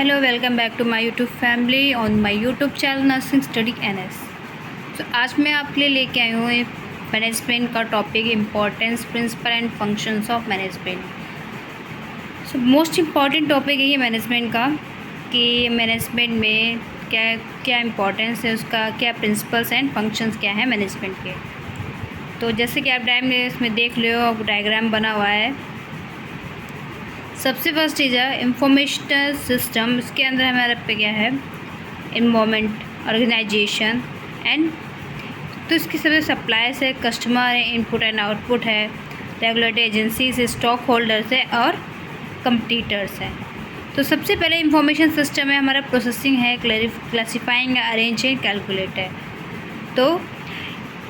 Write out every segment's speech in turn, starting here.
Hello, welcome back to my YouTube family on my YouTube channel nursing study NS। तो आज मैं आपके लिए लेके आई हूँ मैनेजमेंट का topic importance principle and functions of management. So most important topic है ये मैनेजमेंट का कि मैनेजमेंट में क्या क्या इम्पोर्टेंस है उसका, क्या प्रिंसिपल्स एंड फंक्शंस क्या है मैनेजमेंट के। तो जैसे कि आप इसमें देख लो डायग्राम बना हुआ है। सबसे फर्स्ट चीज़ है इंफॉर्मेशनल सिस्टम। इसके अंदर हमारे पे क्या है इन्वायरमेंट, ऑर्गेनाइजेशन एंड तो इसकी सबसे सप्लायर्स है, कस्टमर है, इनपुट एंड आउटपुट है, रेगुलेटरी एजेंसीज है, स्टॉक होल्डर्स है और कंपटीटर्स हैं। तो सबसे पहले इंफॉर्मेशन सिस्टम है हमारा, प्रोसेसिंग है, क्लासीफाइंग है, अरेंज है, कैलकुलेट है। तो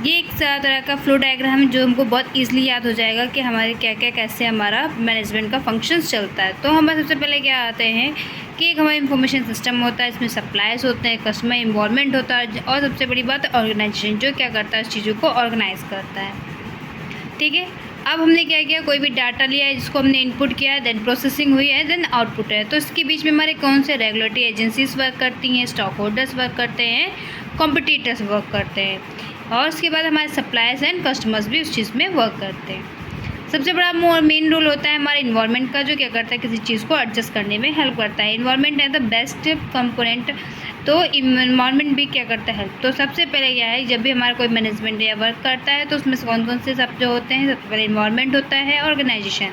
ये एक तरह का फ्लो डायग्राम है जो हमको बहुत इजीली याद हो जाएगा कि हमारे क्या क्या कैसे हमारा मैनेजमेंट का फंक्शंस चलता है। तो हमारे सबसे पहले क्या आते हैं कि एक हमारा इंफॉर्मेशन सिस्टम होता है, इसमें सप्लायर्स होते हैं, कस्टमर इन्वॉल्वमेंट होता है और सबसे बड़ी बात ऑर्गेनाइजेशन जो क्या करता है इस चीज़ों को ऑर्गेनाइज करता है। ठीक है, अब हमने क्या किया, कोई भी डाटा लिया है जिसको हमने इनपुट किया है, देन प्रोसेसिंग हुई है, देन आउटपुट है। तो इसके बीच में हमारे कौन से रेगुलेटरी एजेंसीज वर्क करती हैं, स्टॉक होल्डर्स वर्क करते हैं, कॉम्पिटिटर्स वर्क करते हैं और उसके बाद हमारे सप्लायर्स एंड कस्टमर्स भी उस चीज़ में वर्क करते हैं। सबसे बड़ा मेन रोल होता है हमारे इन्वायरमेंट का जो क्या करता है किसी चीज़ को एडजस्ट करने में हेल्प करता है। इन्वायरमेंट है द बेस्ट कंपोनेंट, तो इन्वायरमेंट भी क्या करता है हेल्प। तो सबसे पहले क्या है, जब भी हमारा कोई मैनेजमेंट या वर्क करता है तो उसमें से कौन कौन से सब जो होते हैं, सबसे पहले इन्वायरमेंट होता है, ऑर्गेनाइजेशन।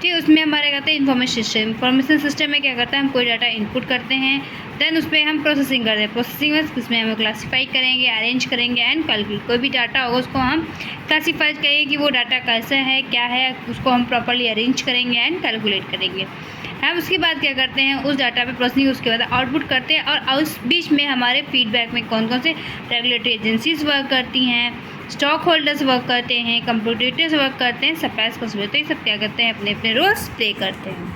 ठीक, उसमें हमारे कहते हैं इंफॉर्मेशन सिस्टम में क्या करता है, हम कोई डाटा इनपुट करते हैं, देन उसमें हम प्रोसेसिंग करते हैं। प्रोसेसिंग में उसमें हम क्लासीफाई करेंगे, अरेंज करेंगे एंड कैलकुलेट। कोई भी डाटा होगा उसको हम क्लासीफाई करेंगे कि वो डाटा कैसा है, क्या है, उसको हम प्रॉपर्ली अरेंज करेंगे एंड कैलकुलेट करेंगे। हम उसके बाद क्या करते हैं, उस डाटा पे प्रोसेसिंग उसके बाद आउटपुट करते हैं और उस बीच में हमारे फीडबैक में कौन कौन से रेगुलेटरी एजेंसीज वर्क करती हैं, स्टॉक होल्डर्स वर्क करते हैं, कंप्यूटर्स वर्क करते हैं, सप्लायर्स कस्टमर, तो ये सब क्या करते हैं अपने अपने रोल्स प्ले करते हैं।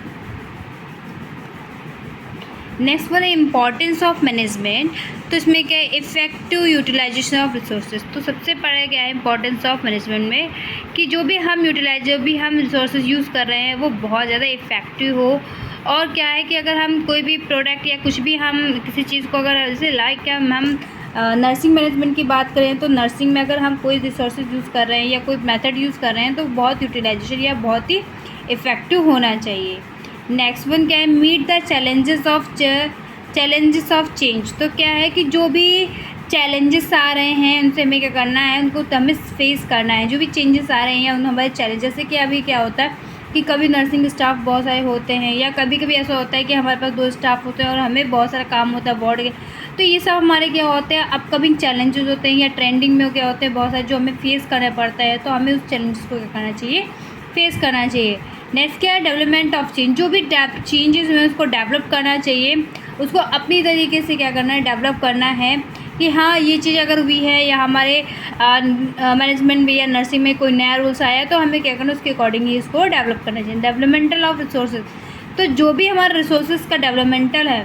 नेक्स्ट वन है इम्पॉर्टेंस ऑफ मैनेजमेंट। तो इसमें क्या है, इफेक्टिव यूटिलाइजेशन ऑफ रिसोर्सेज। तो सबसे पहले क्या है इंपॉर्टेंस ऑफ मैनेजमेंट में कि जो भी हम रिसोर्सेज यूज़ कर रहे हैं वो बहुत ज़्यादा इफ़ेक्टिव हो। और क्या है कि अगर हम कोई भी प्रोडक्ट या कुछ भी हम किसी चीज़ को अगर जैसे लाइक क्या हम नर्सिंग मैनेजमेंट की बात करें तो नर्सिंग में अगर हम कोई रिसोर्सेज यूज़ कर रहे हैं या कोई मेथड यूज़ कर रहे हैं तो बहुत यूटिलाइजेशन या बहुत ही इफ़ेक्टिव होना चाहिए। नेक्स्ट वन क्या है, meet the challenges of change. तो क्या है कि जो भी चैलेंजेस आ रहे हैं उनसे हमें क्या करना है, उनको हमें फेस करना है। जो भी चेंजेस आ रहे हैं उन हमारे चैलेंजेस से कि अभी क्या होता है कि कभी नर्सिंग स्टाफ बहुत सारे होते हैं या कभी कभी ऐसा होता है कि हमारे पास 2 स्टाफ होते हैं और हमें बहुत सारा काम होता है वार्ड के। तो ये सब हमारे क्या होते हैं अपकमिंग चैलेंजेस होते हैं या ट्रेंडिंग में क्या होते हैं बहुत सारे जो हमें फेस करना पड़ता है। तो हमें उस चैलेंजेस को क्या करना चाहिए, फेस करना चाहिए। नेक्स्ट क्या है, डेवलपमेंट ऑफ चेंज। जो भी चेंजेस हुए उसको डेवलप करना चाहिए, उसको अपनी तरीके से क्या करना है, डेवलप करना है कि हाँ ये चीज़ अगर हुई है या हमारे मैनेजमेंट में या नर्सिंग में कोई नया रूल्स आया है तो हमें क्या करना है उसके अकॉर्डिंग ही इसको डेवलप करना चाहिए। Developmental of resources. तो जो भी हमारा रिसोर्सेज का डेवलपमेंटल है,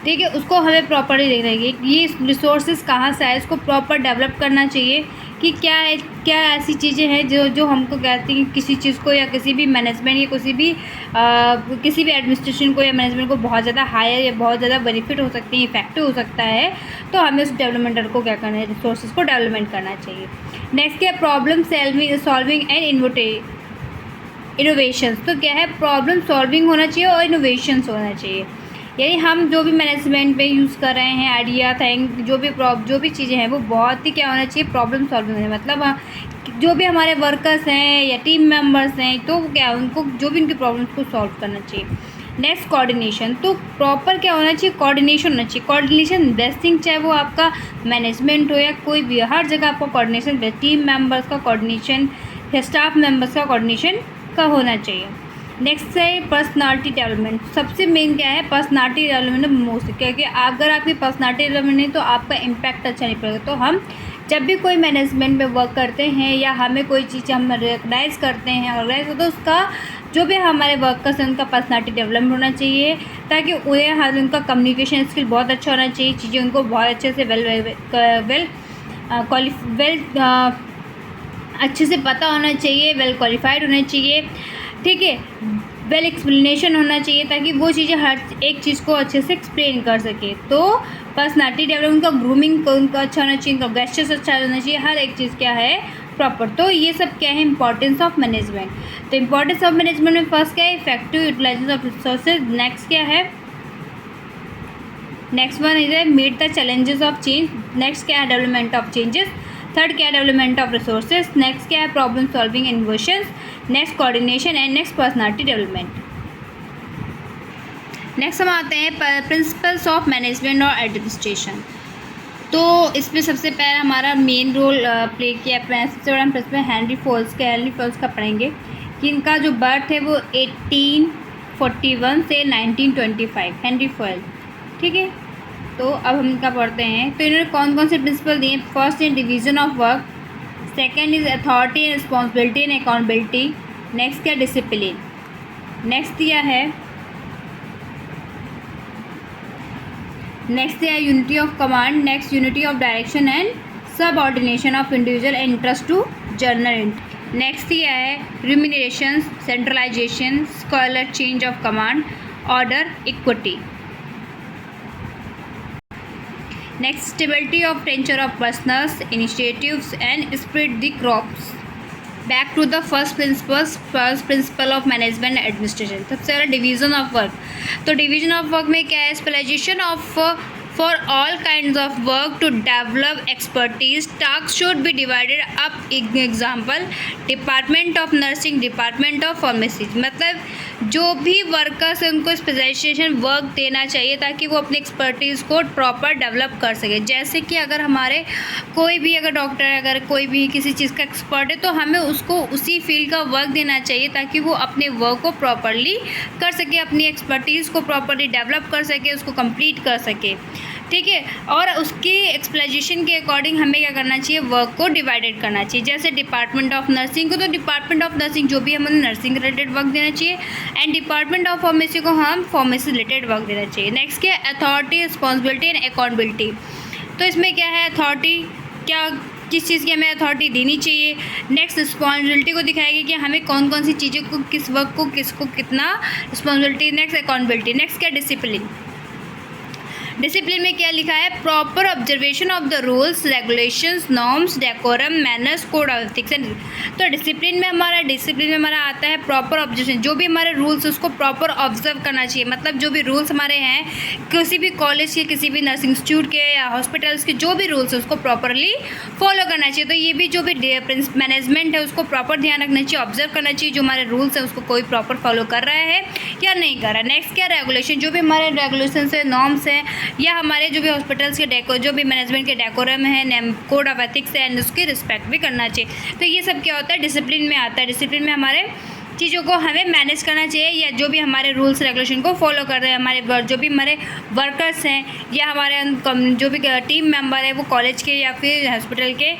ठीक है, उसको हमें प्रॉपरली देखना है कि ये रिसोर्सेज कहाँ से आए, इसको प्रॉपर डेवलप करना चाहिए कि क्या ऐसी चीज़ें हैं जो हमको कहती हैं किसी चीज़ को या किसी भी मैनेजमेंट या किसी भी एडमिनिस्ट्रेशन को या मैनेजमेंट को बहुत ज़्यादा हायर या बहुत ज़्यादा बेनिफिट हो सकती है, इफेक्टिव हो सकता है। तो हमें उस डेवलपमेंटल को क्या करना है, रिसोर्सेज को डेवलपमेंट करना चाहिए। नेक्स्ट क्या है, प्रॉब्लम सॉल्विंग एंड इनोवेशंस। तो क्या है, प्रॉब्लम सॉल्विंग होना चाहिए और इनोवेशंस होना चाहिए। यानी हम जो भी मैनेजमेंट में यूज़ कर रहे हैं आइडिया थिंग जो भी चीज़ें हैं वो बहुत ही क्या होना चाहिए, प्रॉब्लम सॉल्विंग है। मतलब जो भी हमारे वर्कर्स हैं या टीम मेंबर्स हैं तो क्या उनको जो भी उनकी प्रॉब्लम्स को सॉल्व करना चाहिए। Next coordination. तो प्रॉपर क्या होना चाहिए, कोऑर्डिनेशन होना चाहिए। कोऑर्डिनेशन बेस्ट थिंग, चाहे वो आपका मैनेजमेंट हो या कोई भी, हर जगह आपको कोऑर्डिनेशन, टीम मेंबर्स का कोऑर्डिनेशन या स्टाफ मेंबर्स का कोऑर्डिनेशन का होना चाहिए। नेक्स्ट है पर्सनालिटी डेवलपमेंट। सबसे मेन क्या है, पर्सनालिटी डेवलपमेंट मोस्ट, क्योंकि अगर आपकी पर्सनालिटी डेवलपमेंट नहीं तो आपका इम्पैक्ट अच्छा नहीं पड़ेगा। तो हम जब भी कोई मैनेजमेंट में वर्क करते हैं या हमें कोई चीज़ हम रिकग्नाइज़ करते हैं ऑर्गेनाइज होता है, तो उसका जो भी हमारे वर्कर्स हैं उनका पर्सनालिटी डेवलपमेंट होना चाहिए ताकि उनका कम्युनिकेशन स्किल बहुत अच्छा होना चाहिए, चीज़ें उनको बहुत अच्छे से अच्छे से पता होना चाहिए, वेल क्वालिफाइड होना चाहिए। ठीक है, वेल एक्सप्लेनेशन होना चाहिए ताकि वो चीज़ें हर एक चीज़ को अच्छे से एक्सप्लेन कर सके। तो पर्सनालिटी डेवलपमेंट, उनका ग्रूमिंग उनका अच्छा होना चाहिए, उनका गेस्चर्स अच्छा होना चाहिए, हर एक चीज़ क्या है प्रॉपर। तो ये सब क्या है इंपॉर्टेंस ऑफ मैनेजमेंट। तो इंपॉर्टेंस ऑफ मैनेजमेंट में फर्स्ट क्या है effective utilisation of resources. Next क्या है, next one is meet the challenges of change. Next क्या है डेवलपमेंट ऑफ चेंजेस। थर्ड क्या है डेवलपमेंट ऑफ रिसोर्सेज। नेक्स्ट क्या है problem solving innovations. Next coordination and next personality development. Next हम आते हैं प्रिंसिपल्स ऑफ मैनेजमेंट और एडमिनिस्ट्रेशन। तो इसमें सबसे पहला हमारा मेन रोल प्ले किया सबसे बड़ा प्रिंसिपल हेनरी फोल्स का पढ़ेंगे कि इनका जो बर्थ है वो 1841 से 1925, हेनरी फोल्स, ठीक है। तो अब हम इनका पढ़ते हैं। तो इन्होंने कौन कौन से प्रिंसिपल दिए। First is division of work, second is authority and responsibility and accountability. Next क्या डिसिप्लिन। नेक्स्ट दिया है unity of command. Next unity of direction and subordination of individual interest to general. Next दिया है remuneration, centralization, scalar chain of command, order, equity. Next stability of tenure of personnels, initiatives and esprit de corps. Back to the first principle of management administration. सबसे पहले division of work. तो division of work में क्या है specialisation of for all kinds of work to develop expertise. Task should be divided up. Example department of nursing, department of pharmacy. मतलब जो भी workers है उनको स्पेशलाइजेशन वर्क देना चाहिए ताकि वो अपनी एक्सपर्टीज़ को प्रॉपर डेवलप कर सके। जैसे कि अगर हमारे कोई भी अगर डॉक्टर है, अगर कोई भी किसी चीज़ का एक्सपर्ट है तो हमें उसको उसी फील्ड का वर्क देना चाहिए ताकि वो अपने वर्क को प्रॉपरली कर सके, अपनी एक्सपर्टीज़ को प्रॉपरली डेवलप कर सके, उसको कंप्लीट कर सके, ठीक है। और उसकी एक्सप्लेनेशन के अकॉर्डिंग हमें क्या करना चाहिए वर्क को डिवाइडेड करना चाहिए। जैसे डिपार्टमेंट ऑफ नर्सिंग को तो डिपार्टमेंट ऑफ नर्सिंग जो भी हमें नर्सिंग रिलेटेड वर्क देना चाहिए एंड डिपार्टमेंट ऑफ फार्मेसी को हम फार्मेसी रिलेटेड वर्क देना चाहिए। नेक्स्ट क्या है अथॉरिटी, रिस्पॉन्सिबिलिटी एंड अकाउंटेबिलिटी। तो इसमें क्या है अथॉरिटी, क्या किस चीज़ की हमें अथॉरिटी देनी चाहिए। नेक्स्ट रिस्पॉन्सिबिलिटी को दिखाएगी कि हमें कौन कौन सी चीज़ों को, किस वर्क को, किसको कितना रिस्पॉन्सिबिलिटी। Next accountability. नेक्स्ट क्या डिसिप्लिन। डिसिप्लिन में क्या लिखा है proper observation of the rules, regulations, norms, decorum, manners, code of ethics and. तो डिसिप्लिन में हमारा आता है प्रॉपर ऑब्जर्वेशन। जो भी हमारे रूल्स उसको प्रॉपर ऑब्जर्व करना चाहिए। मतलब जो भी रूल्स हमारे हैं किसी भी कॉलेज के, किसी भी नर्सिंग इंस्टीट्यूट के या हॉस्पिटल्स के जो भी रूल्स है उसको प्रॉपरली फॉलो करना चाहिए। तो ये भी जो भी मैनेजमेंट है उसको प्रॉपर ध्यान रखना चाहिए, ऑब्जर्व करना चाहिए जो हमारे रूल्स है उसको कोई प्रॉपर फॉलो कर रहा है या नहीं कर रहा है। नेक्स्ट क्या रेगुलेशन, जो भी हमारे रेगुलेशन है, नॉर्म्स हैं या हमारे जो भी हॉस्पिटल्स के जो भी मैनेजमेंट के डेकोरम है, कोड ऑफ एथिक्स है एंड उसकी रिस्पेक्ट भी करना चाहिए। तो ये सब क्या होता है डिसिप्लिन में आता है। डिसिप्लिन में हमारे चीज़ों को हमें मैनेज करना चाहिए या जो भी हमारे रूल्स रेगुलेशन को फॉलो कर रहे हैं हमारे जो भी हमारे वर्कर्स हैं या हमारे जो भी टीम मेंबर है वो कॉलेज के या फिर हॉस्पिटल के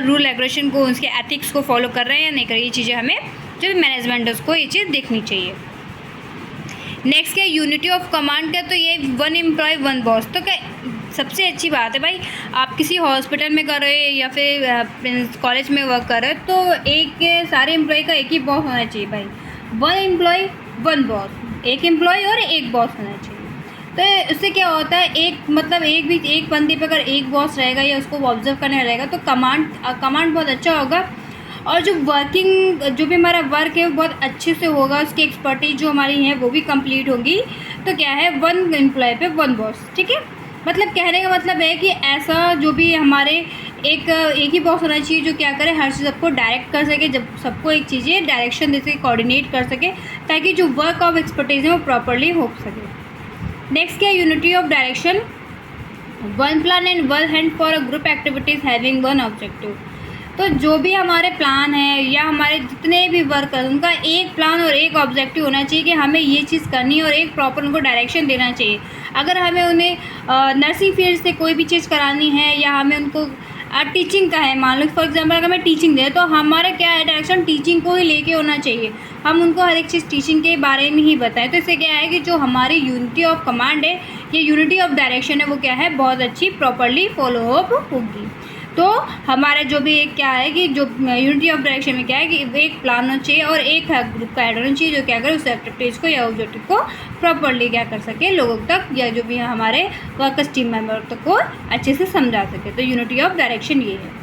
रूल रेगुलेशन को, उसके एथिक्स को फॉलो कर रहे हैं या नहीं कर रहे। ये चीज़ें हमें जो भी मैनेजमेंट है उसको ये चीज़ देखनी चाहिए। नेक्स्ट क्या यूनिटी ऑफ कमांड का। तो ये वन एम्प्लॉय वन बॉस। तो क्या सबसे अच्छी बात है भाई, आप किसी हॉस्पिटल में कर रहे हो या फिर कॉलेज में वर्क कर रहे हो तो एक सारे एम्प्लॉय का एक ही बॉस होना चाहिए भाई। वन एम्प्लॉय वन बॉस, एक एम्प्लॉय और एक बॉस होना चाहिए। तो इससे क्या होता है एक बंदे पर अगर एक बॉस रहेगा या उसको ऑब्जर्व करने रहेगा तो कमांड बहुत अच्छा होगा और जो भी हमारा वर्क है वो बहुत अच्छे से होगा। उसकी एक्सपर्टीज जो हमारी है वो भी कंप्लीट होगी। तो क्या है वन एम्प्लॉय पे वन बॉस, ठीक है। मतलब कहने का मतलब है कि ऐसा जो भी हमारे एक ही बॉस होना चाहिए जो क्या करे हर चीज़ सबको डायरेक्ट कर सके, जब सबको एक चीज़ें डायरेक्शन दे सके, कोऑर्डिनेट कर सके ताकि जो वर्क ऑफ एक्सपर्टीज है वो प्रॉपरली हो सके। नेक्स्ट क्या unity of direction, one plan and one hand for a group activities having one objective. तो जो भी हमारे प्लान है या हमारे जितने भी वर्कर उनका एक प्लान और एक ऑब्जेक्टिव होना चाहिए कि हमें ये चीज़ करनी है और एक प्रॉपर उनको डायरेक्शन देना चाहिए। अगर हमें उन्हें नर्सिंग फील्ड से कोई भी चीज़ करानी है या हमें उनको टीचिंग का है, मान लो फॉर एग्जांपल अगर मैं टीचिंग दे तो हमारा क्या है डायरेक्शन टीचिंग को ही लेके होना चाहिए। हम उनको हर एक चीज़ टीचिंग के बारे में ही बताएं। तो इससे क्या है कि जो हमारी यूनिटी ऑफ कमांड है या यूनिटी ऑफ डायरेक्शन है वो क्या है बहुत अच्छी प्रॉपरली फॉलो अप होगी। तो हमारा जो भी एक क्या है कि जो यूनिटी ऑफ डायरेक्शन में क्या है कि एक प्लान होना चाहिए और एक ग्रुप का हेड होना चाहिए जो क्या करे उस एक्टिविटीज़ को या ऑब्जेक्टिव को प्रॉपरली क्या कर सके लोगों तक या जो भी हमारे वर्कर्स टीम मेंबर तक को अच्छे से समझा सके। तो यूनिटी ऑफ डायरेक्शन ये है।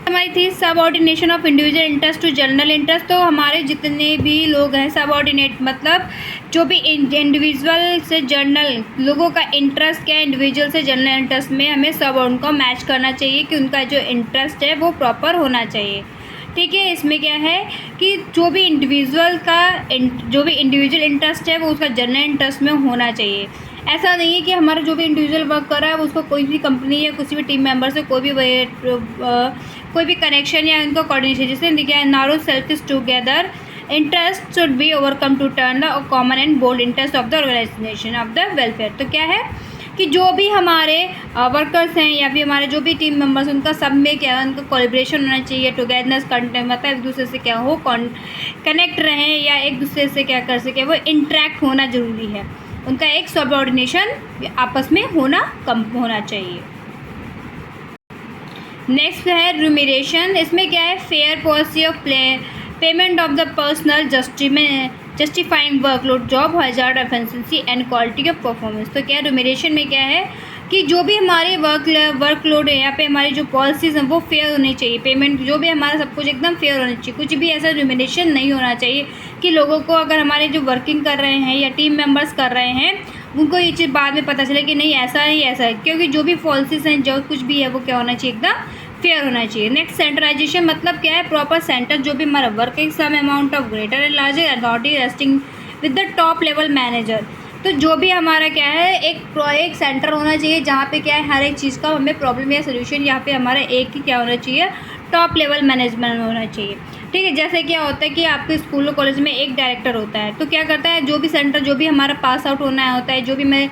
हमारी थी subordination of individual interest to general interest. तो हमारे जितने भी लोग हैं सबऑर्डिनेट मतलब जो भी इंडिविजुअल से जनरल लोगों का इंटरेस्ट क्या है इंडिविजुअल से जनरल इंटरेस्ट में हमें सब उनको मैच करना चाहिए कि उनका जो इंटरेस्ट है वो प्रॉपर होना चाहिए। ठीक है, इसमें क्या है कि जो भी इंडिविजुअल इंटरेस्ट है वो उसका जनरल इंटरेस्ट में होना चाहिए। ऐसा नहीं है कि हमारा जो भी इंडिविजुअल वर्क कर रहा है उसको कोई भी कंपनी या किसी भी टीम मेंबर से कोई भी कनेक्शन या उनका कोऑर्डिनेशन जैसे लिखा है narrow selfish together interest should be overcome to turn the common and bold interest of the organization of the welfare. तो क्या है कि जो भी हमारे वर्कर्स हैं या फिर हमारे जो भी टीम मेंबर्स उनका सब में क्या है उनका कोलैबोरेशन होना चाहिए, टुगेदरनेस मतलब एक दूसरे से क्या हो कनेक्ट रहें या एक दूसरे से क्या कर सके वो इंटरेक्ट होना ज़रूरी है। उनका एक सबऑर्डिनेशन आपस में होना चाहिए। नेक्स्ट है रिम्यूनरेशन। इसमें क्या है fair policy of payment of the personal justifying workload job hazard efficiency and quality of performance. तो क्या है रिम्यूनरेशन में क्या है कि जो भी हमारे वर्कलोड है यहाँ पे हमारी जो पॉलिसीज़ हैं वो फेयर होनी चाहिए, पेमेंट जो भी हमारा सब कुछ एकदम फेयर होना चाहिए। कुछ भी ऐसा रिम्यूनरेशन नहीं होना चाहिए कि लोगों को अगर हमारे जो वर्किंग कर रहे हैं या टीम मेंबर्स कर रहे हैं उनको ये चीज़ बाद में पता चले कि नहीं ऐसा है, क्योंकि जो भी पॉलिसीज़ हैं जो कुछ भी है वो क्या होना चाहिए एकदम फेयर होना चाहिए। नेक्स्ट सेंट्रलाइजेशन मतलब क्या है प्रॉपर सेंटर जो भी हमारा working some amount of greater and larger authority resting with the top level manager. तो जो भी हमारा क्या है एक सेंटर होना चाहिए जहाँ पे क्या है हर एक चीज़ का हमें प्रॉब्लम या सोल्यूशन यहाँ पे हमारा एक ही क्या होना चाहिए टॉप लेवल मैनेजमेंट होना चाहिए। ठीक है, जैसे क्या होता है कि आपके स्कूल और कॉलेज में एक डायरेक्टर होता है तो क्या करता है जो भी सेंटर जो भी हमारा पास आउट होना होता है जो भी हमें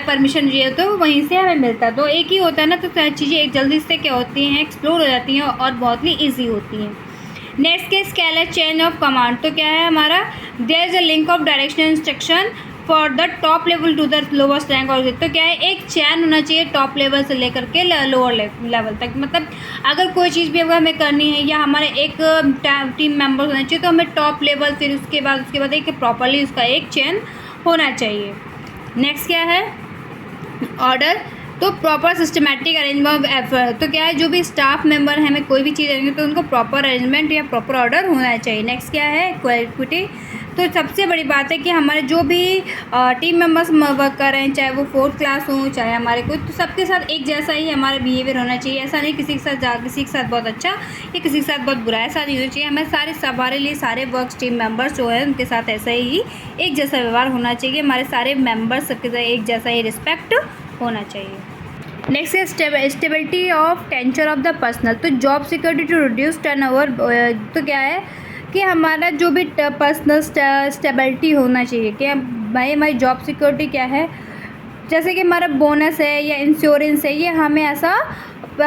परमिशन चाहिए होता है वो वहीं से हमें मिलता है। तो एक ही होता है ना, तो चीज़ें एक जल्दी से क्या होती हैं एक्सप्लोर हो जाती हैं और बहुत ही ईजी होती हैं। नेक्स्ट के स्केल है चेन ऑफ कमांड। तो क्या है हमारा there is a link of direction instruction for the top level to the lowest rank और तो क्या है एक चैन होना चाहिए टॉप लेवल से लेकर के लोअर लेवल तक। मतलब अगर कोई चीज़ भी अगर हमें करनी है या हमारे एक टीम मेंबर होना चाहिए तो हमें टॉप लेवल फिर उसके बाद एक प्रॉपरली उसका एक चैन होना चाहिए। नेक्स्ट क्या है ऑर्डर। तो proper systematic arrangement of effort. तो क्या है जो भी स्टाफ मेंबर हैं हमें कोई भी चीज़ अरेंज तो उनको प्रॉपर अरेंजमेंट या प्रॉपर ऑर्डर होना चाहिए। नेक्स्ट क्या है इक्विटी। तो सबसे बड़ी बात है कि हमारे जो भी टीम मेंबर्स वर्क कर रहे हैं चाहे वो 4th क्लास हो चाहे हमारे कोई तो सबके साथ एक जैसा ही हमारा बिहेवियर होना चाहिए। ऐसा नहीं किसी के साथ बहुत अच्छा या किसी के साथ बहुत बुरा ऐसा नहीं होना चाहिए। हमें हमारे लिए सारे वर्क टीम मेंबर्स जो है उनके साथ ऐसा ही एक जैसा व्यवहार होना चाहिए। हमारे सारे मेंबर्स सबके साथ एक जैसा ही रिस्पेक्ट होना चाहिए। नेक्स्ट है stability of tenure of the personnel. तो job security to reduce turnover. तो क्या है कि हमारा जो भी पर्सनल स्टेबिलिटी होना चाहिए कि भाई हमारी जॉब सिक्योरिटी क्या है जैसे कि हमारा बोनस है या इंश्योरेंस है ये हमें ऐसा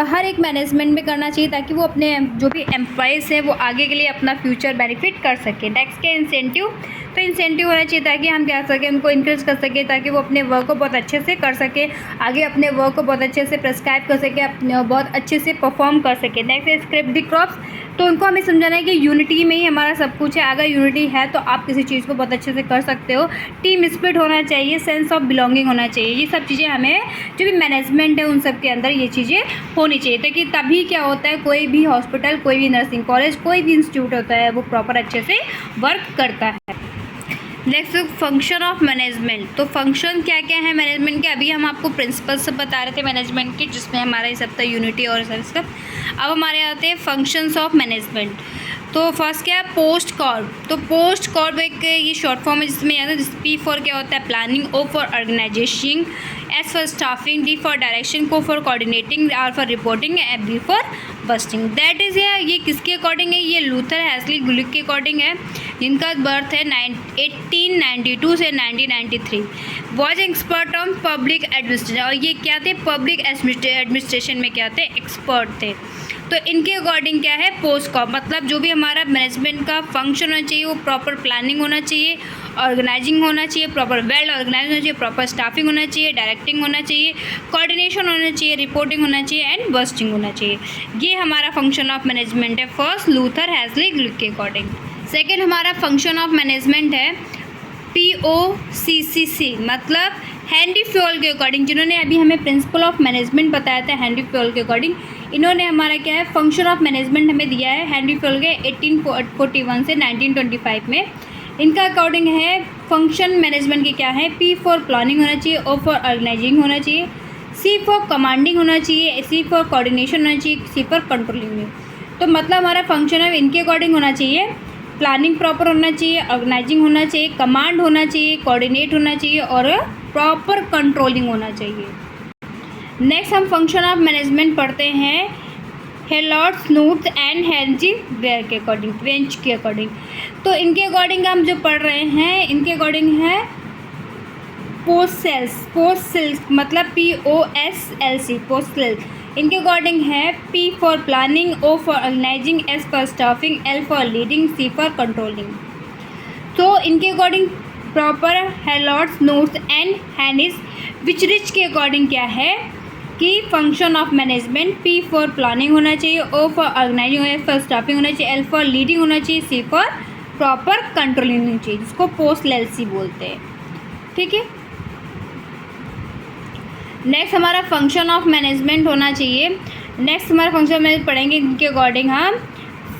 हर एक मैनेजमेंट में करना चाहिए ताकि वो अपने जो भी एम्प्लॉयज़ हैं वो आगे के लिए अपना फ्यूचर बेनिफिट कर सके। नेक्स्ट क्या इंसेंटिव। तो इंसेंटिव होना चाहिए ताकि हम क्या सकें उनको इंक्रीज कर सकें ताकि वो अपने वर्क को बहुत अच्छे से कर सके, आगे अपने वर्क को बहुत अच्छे से प्रेस्क्राइब कर सके, अपने बहुत अच्छे से परफॉर्म कर सके। नेक्स्ट है स्क्रिप्ट द क्रॉप्स। तो उनको हमें समझाना है कि यूनिटी में ही हमारा सब कुछ है। अगर यूनिटी है तो आप किसी चीज़ को बहुत अच्छे से कर सकते हो। टीम स्पिरिट होना चाहिए, सेंस ऑफ बिलोंगिंग होना चाहिए। ये सब चीज़ें हमें जो भी मैनेजमेंट है उन सब के अंदर ये चीज़ें होनी चाहिए ताकि तभी क्या होता है कोई भी हॉस्पिटल कोई भी नर्सिंग कॉलेज कोई भी इंस्टीट्यूट होता है वो प्रॉपर अच्छे से वर्क करता है। Next function of management. तो फंक्शन क्या क्या है मैनेजमेंट के अभी हम आपको प्रिंसिपल्स सब बता रहे थे मैनेजमेंट के जिसमें हमारा ये सब था यूनिटी और सब। अब हमारे आते हैं फंक्शंस ऑफ मैनेजमेंट। तो फर्स्ट क्या है पोस्ट कॉर्प। तो पोस्ट कॉर्प एक ये शॉर्ट फॉर्म है जिसमें आता है P फॉर क्या होता है planning, O for organisation, S for staffing, D for direction, Co for coordinating, R for reporting, B for busting. That is ये किसके अकॉर्डिंग है ये लूथर हेस्ली गुलिक के अकॉर्डिंग है जिनका बर्थ है 1892 से 1993। Was expert on public administration और ये क्या थे पब्लिक एडमिनिस्ट्रेशन में क्या थे एक्सपर्ट थे। तो इनके अकॉर्डिंग क्या है, पोस्ट कॉप मतलब जो भी हमारा मैनेजमेंट का फंक्शन होना चाहिए वो प्रॉपर प्लानिंग होना चाहिए, ऑर्गेनाइजिंग होना चाहिए, प्रॉपर वेल ऑर्गेनाइज होना चाहिए, प्रॉपर स्टाफिंग होना चाहिए, डायरेक्टिंग होना चाहिए, कोऑर्डिनेशन होना चाहिए, रिपोर्टिंग होना चाहिए एंड बस्टिंग होना चाहिए। ये हमारा फंक्शन ऑफ मैनेजमेंट है फर्स्ट लूथर हैजली के अकॉर्डिंग। सेकेंड हमारा फंक्शन ऑफ मैनेजमेंट है POCCC मतलब हेनरी फ्योल के अकॉर्डिंग। जिन्होंने अभी हमें प्रिंसिपल ऑफ मैनेजमेंट बताया था हेनरी फ्योल के अकॉर्डिंग, इन्होंने हमारा क्या है फंक्शन ऑफ मैनेजमेंट हमें दिया है हेनरी फ्योल के 1841 से 1925 में। इनका अकॉर्डिंग है फंक्शन मैनेजमेंट के क्या है, P फॉर प्लानिंग होना चाहिए, O फॉर ऑर्गेनाइजिंग होना चाहिए, C फॉर कमांडिंग होना चाहिए, C फॉर कोऑर्डिनेशन होना चाहिए, C फॉर कंट्रोलिंग। तो मतलब हमारा फंक्शन है इनके अकॉर्डिंग होना चाहिए, प्लानिंग प्रॉपर होना चाहिए, ऑर्गेनाइजिंग होना चाहिए, कमांड होना चाहिए, कोऑर्डिनेट होना चाहिए और प्रॉपर कंट्रोलिंग होना चाहिए। नेक्स्ट हम फंक्शन ऑफ मैनेजमेंट पढ़ते हैं हेलॉर्ड्स नोट्स एंड हेनरी वेयर के अकॉर्डिंग, वेंच के अकॉर्डिंग। तो इनके अकॉर्डिंग हम जो पढ़ रहे हैं इनके अकॉर्डिंग है पोस्ट सेल्स मतलब POSLC पोस्ट सेल्स। इनके अकॉर्डिंग है P for planning, O for organising, S for staffing, L for leading, C for controlling. तो इनके according proper Harold Koontz and Heinz Weihrich के अकॉर्डिंग क्या है कि function of management P for planning होना चाहिए, O for organising, S for staffing होना चाहिए, L फॉर लीडिंग होना चाहिए, C फॉर प्रॉपर कंट्रोलिंग होनी चाहिए, जिसको पोस्ट LC बोलते हैं। ठीक है, नेक्स्ट हमारा फंक्शन ऑफ मैनेजमेंट होना चाहिए। नेक्स्ट हमारा फंक्शन मैनेजमेंट पढ़ेंगे इनके अकॉर्डिंग हम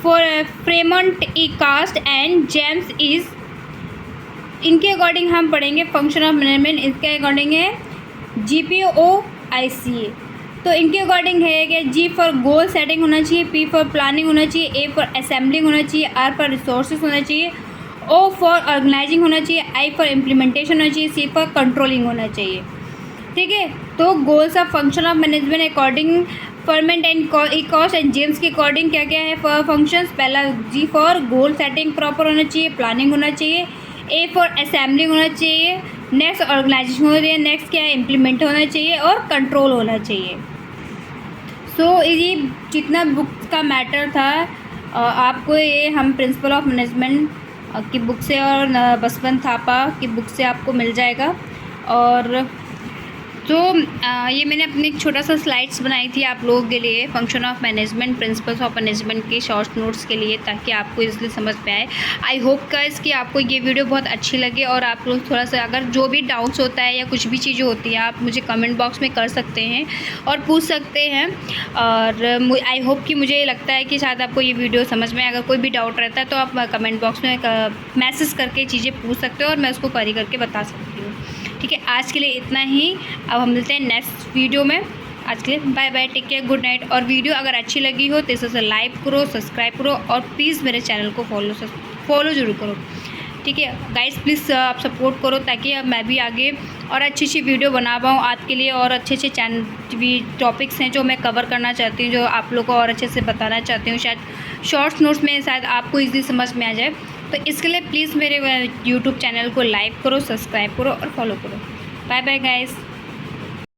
for Fremont E Kast and James is. इनके अकॉर्डिंग हम पढ़ेंगे फंक्शन ऑफ मैनेजमेंट, इसके अकॉर्डिंग है GPOICA। तो इनके अकॉर्डिंग है कि G फॉर गोल सेटिंग होना चाहिए, P फॉर प्लानिंग होना चाहिए, A फॉर असेंबलिंग होना चाहिए, R फॉर रिसोर्सेज होना चाहिए, O फॉर ऑर्गेनाइजिंग होना चाहिए, I फॉर इम्प्लीमेंटेशन होना चाहिए, C फॉर कंट्रोलिंग होना चाहिए। ठीक है, तो goals of function of management according Fremont and Kast and James के अकॉर्डिंग क्या क्या है फंक्शंस। पहला G for goal setting proper होना चाहिए, प्लानिंग होना चाहिए, A फॉर असेंबलिंग होना चाहिए, नेक्स्ट ऑर्गेनाइजेशन होना चाहिए, नेक्स्ट क्या है इम्प्लीमेंट होना चाहिए और कंट्रोल होना चाहिए। सो ये जितना बुक का मैटर था आपको ये हम प्रिंसिपल ऑफ मैनेजमेंट की बुक से और बसवंत थापा की बुक से आपको मिल जाएगा। और तो ये मैंने अपने एक छोटा सा स्लाइड्स बनाई थी आप लोगों के लिए function of management, principles of management के शॉर्ट नोट्स के लिए, ताकि आपको इसलिए समझ में आए। आई होप गाइस कि आपको ये वीडियो बहुत अच्छी लगे और आप लोग थोड़ा सा अगर जो भी डाउट्स होता है या कुछ भी चीज़ें होती हैं आप मुझे कमेंट बॉक्स में कर सकते हैं और पूछ सकते हैं। और आई होप कि मुझे लगता है कि शायद आपको ये वीडियो समझ में, अगर कोई भी डाउट रहता है तो आप कमेंट बॉक्स में मैसेज करके चीज़ें पूछ सकते हो और मैं उसको करी करके बता सकती हूँ। ठीक है, आज के लिए इतना ही। अब हम मिलते हैं नेक्स्ट वीडियो में। आज के लिए bye bye, take care, good night. और वीडियो अगर अच्छी लगी हो तो इसे लाइक करो, सब्सक्राइब करो और प्लीज़ मेरे चैनल को फॉलो ज़रूर करो। ठीक है गाइस, प्लीज़ आप सपोर्ट करो ताकि अब मैं भी आगे और अच्छी अच्छी वीडियो बना पाऊँ आपके लिए, और अच्छे अच्छे भी टॉपिक्स हैं जो मैं कवर करना चाहती हूँ, जो आप लोगों को और अच्छे से बताना चाहती हूँ। शायद शॉर्ट्स नोट्स में शायद आपको ईज़िली समझ में आ जाए। तो इसके लिए प्लीज़ मेरे यूट्यूब चैनल को लाइक करो, सब्सक्राइब करो और फॉलो करो। Bye bye guys.